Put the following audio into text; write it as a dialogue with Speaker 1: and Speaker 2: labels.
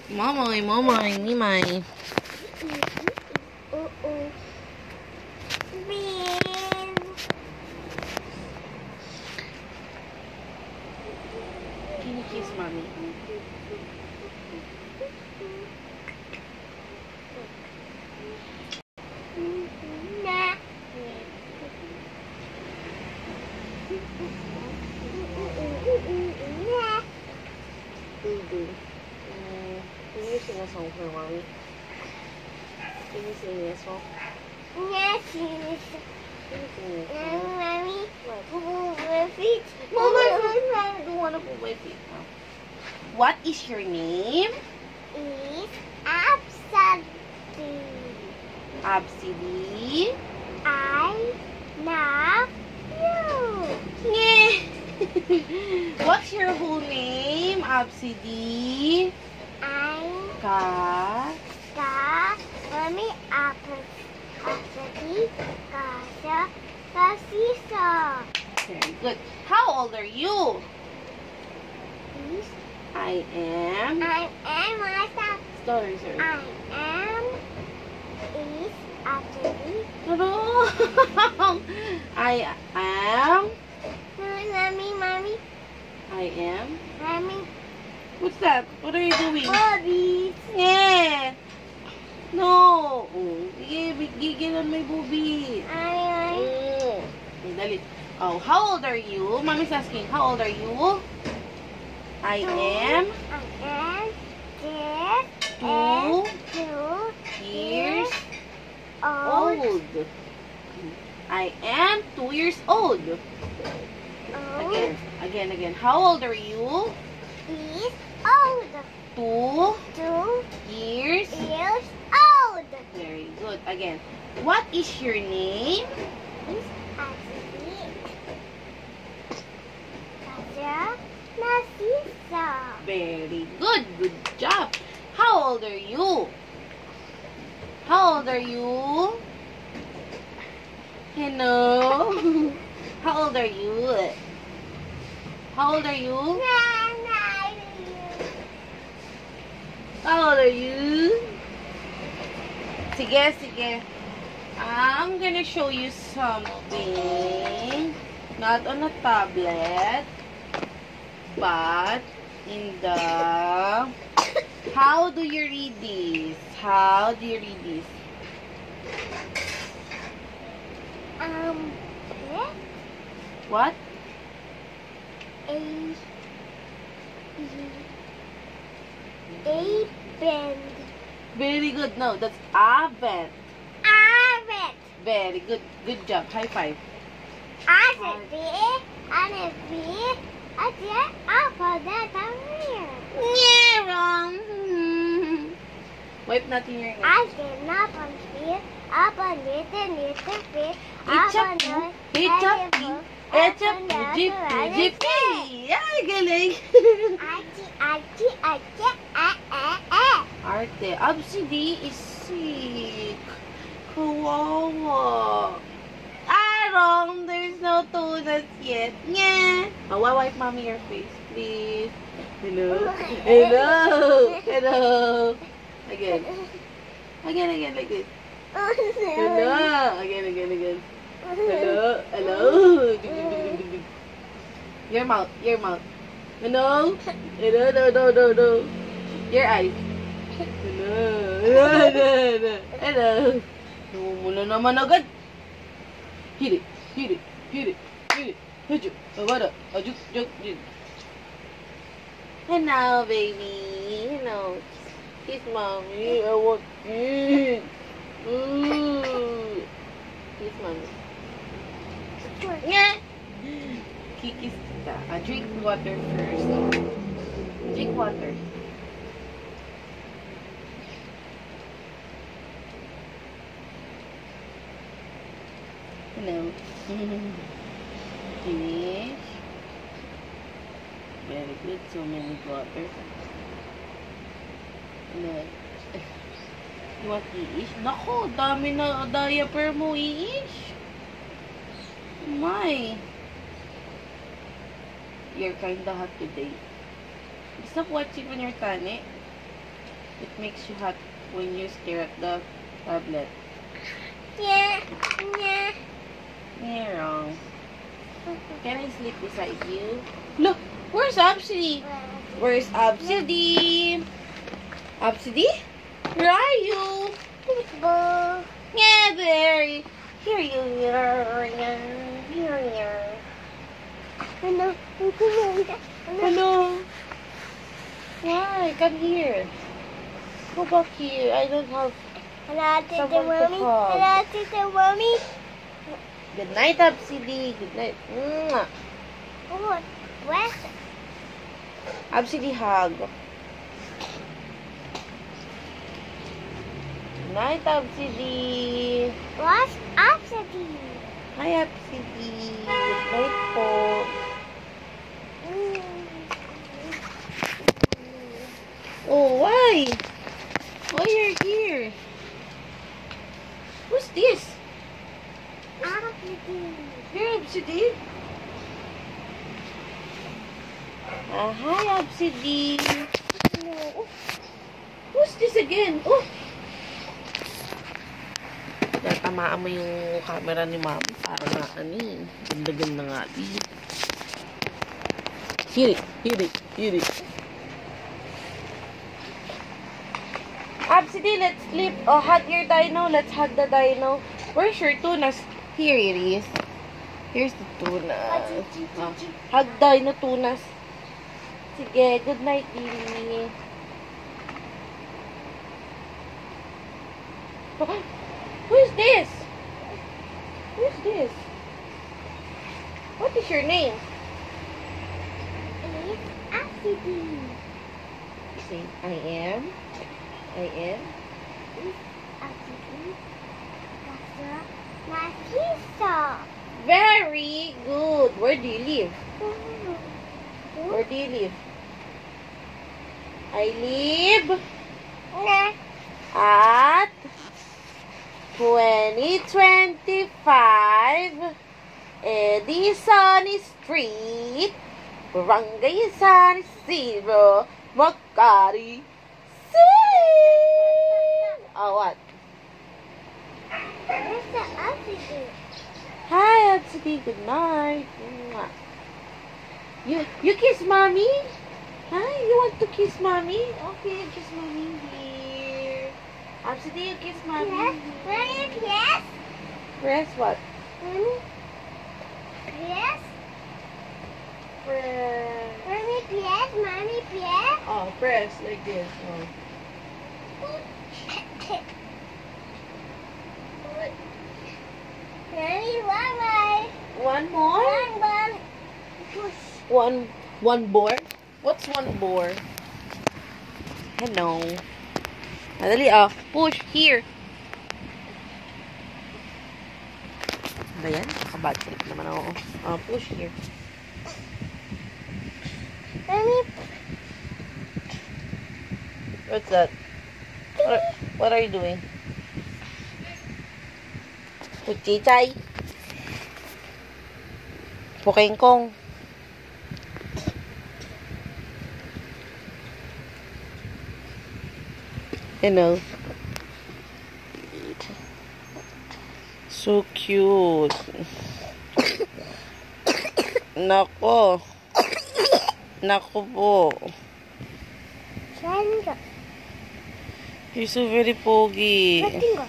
Speaker 1: Mamay, mamay, mimay. Can you kiss mommy? Can you sing a song for mommy? Can you sing a song?
Speaker 2: Yes,
Speaker 1: Can you sing a song?
Speaker 2: Mommy.
Speaker 1: What?
Speaker 2: My feet.
Speaker 1: I don't want to put my feet now. What is your name?
Speaker 2: Is absent.
Speaker 1: Absidy.
Speaker 2: I love you.
Speaker 1: Yeah. What's your whole name? Absidy.
Speaker 2: I
Speaker 1: Ka.
Speaker 2: got mommy absent. Kasha kasisa.
Speaker 1: Very good. How old are you?
Speaker 2: Is
Speaker 1: I am.
Speaker 2: I am myself.
Speaker 1: Sorry.
Speaker 2: I am is absent.
Speaker 1: Wrong. I am.
Speaker 2: Mommy.
Speaker 1: I am.
Speaker 2: Mommy.
Speaker 1: What's that? What are you doing?
Speaker 2: Bobby.
Speaker 1: Yeah. No. Gigil on my boobies. Dali. Oh, how old are you? Mommy's asking, how old are you? I am
Speaker 2: I am
Speaker 1: 2 years old. I am 2 years old. Again. How old are you?
Speaker 2: Is old.
Speaker 1: 2
Speaker 2: 2
Speaker 1: years.
Speaker 2: years old.
Speaker 1: Very good. Again. What is your name?
Speaker 2: Is actually Kaja Nasisa.
Speaker 1: Very good. Good job. How old are you? How old are you? Hello? How old are you? How old are you? How old are you? Sige. I'm gonna show you something. Not on a tablet, but in the... How do you read this? How do you read this? What?
Speaker 2: Bend.
Speaker 1: Very good. No, that's Avet.
Speaker 2: Avet.
Speaker 1: Very good. Good job. High five. Yeah, wrong. Wipe natin your nose.
Speaker 2: I cannot unfeel up on little feet.
Speaker 1: It's a PGP. Ay, galing. Arte. Absidy is sick. Kawawa. Wrong. There's no tunas yet. Yeah. Oh, wipe mommy your face, please. Hello. Again, like this. Hello. Again. Hello. Your mouth. No. Your eyes. Hello. No mo na naman agad. Hit it. Hit you. Juk. Hello, baby. Hello. Kiss mommy. I want kiss. Kiss mommy. Yeah. Kikis kita. Drink water first. Drink water. Hello. Finish. Very good. So many water. Hello. You want iish? Nako, dami na diaper mo iish. My. You're kinda hot today. Stop watching on your tane. It makes you hot when you stare at the tablet.
Speaker 2: Yeah. Yeah.
Speaker 1: You're wrong. Can I sleep beside you? Look, where's Obsidy? Where's Obsidy? Obsidy? Where are you?
Speaker 2: Boo.
Speaker 1: Yeah, there. Here you are. Here you are.
Speaker 2: Ano?
Speaker 1: Hello. Why? Come here. Go back here. I don't have.
Speaker 2: Hello, Tita
Speaker 1: Someone to
Speaker 2: Mommy.
Speaker 1: call.
Speaker 2: Hello, Tita Mommy.
Speaker 1: Good night, Obsidy. Good night. Mwah.
Speaker 2: Oh, where's
Speaker 1: Obsidy hug. Good night, Obsidy.
Speaker 2: what's Obsidy?
Speaker 1: Hi, Obsidy. Good night po. Oh, why? Why you're here? Who's this?
Speaker 2: Obsidy.
Speaker 1: Here, Obsidy. Hi, Obsidy. Oh, who's this again? Oh! Tatamaan mo yung camera ni Mom para nga ani. Ganda-ganda nga. Hit it. Hit it. Hit it. Obsidy, let's sleep. Oh, hug your dino. Let's hug the dino. Where's your tunas? Here it is. Here's the tunas. Oh, hug dino tunas. Sige, good night, Lily. Oh, who's this? Who's this? What is your name?
Speaker 2: It's Obsidy.
Speaker 1: Say, I am. I am.
Speaker 2: It's Obsidy. That's Nafisa.
Speaker 1: Very good. Where do you live? Where do you live? I live
Speaker 2: Nah.
Speaker 1: at 2025 Edison Street, Barangay San Isidro, Makati City. Oh, what?
Speaker 2: Where's the Obsidy?
Speaker 1: Hi, Obsidy. Good night. Mwah. You kiss mommy? Hi, you want to kiss mommy? Okay, kiss mommy here. Obsidy, you kiss mommy.
Speaker 2: Yes. Mommy, yes.
Speaker 1: Press what?
Speaker 2: Mommy, yes.
Speaker 1: Press.
Speaker 2: Mommy, yes. Mommy, yes.
Speaker 1: Oh, press like this. Oh.
Speaker 2: Mommy, bye-bye.
Speaker 1: One more?
Speaker 2: Bye-bye. Push.
Speaker 1: One board? What's one board? Hello. Madali, oh. Push here. Ba yan? Bad trip naman ako. Oh, push here.
Speaker 2: Mommy,
Speaker 1: What's that? What are you doing? Puchichay. Pukengkong. You know. So cute. Nako. Nako po.
Speaker 2: Sandra.
Speaker 1: You're so very pogi.
Speaker 2: Tingo.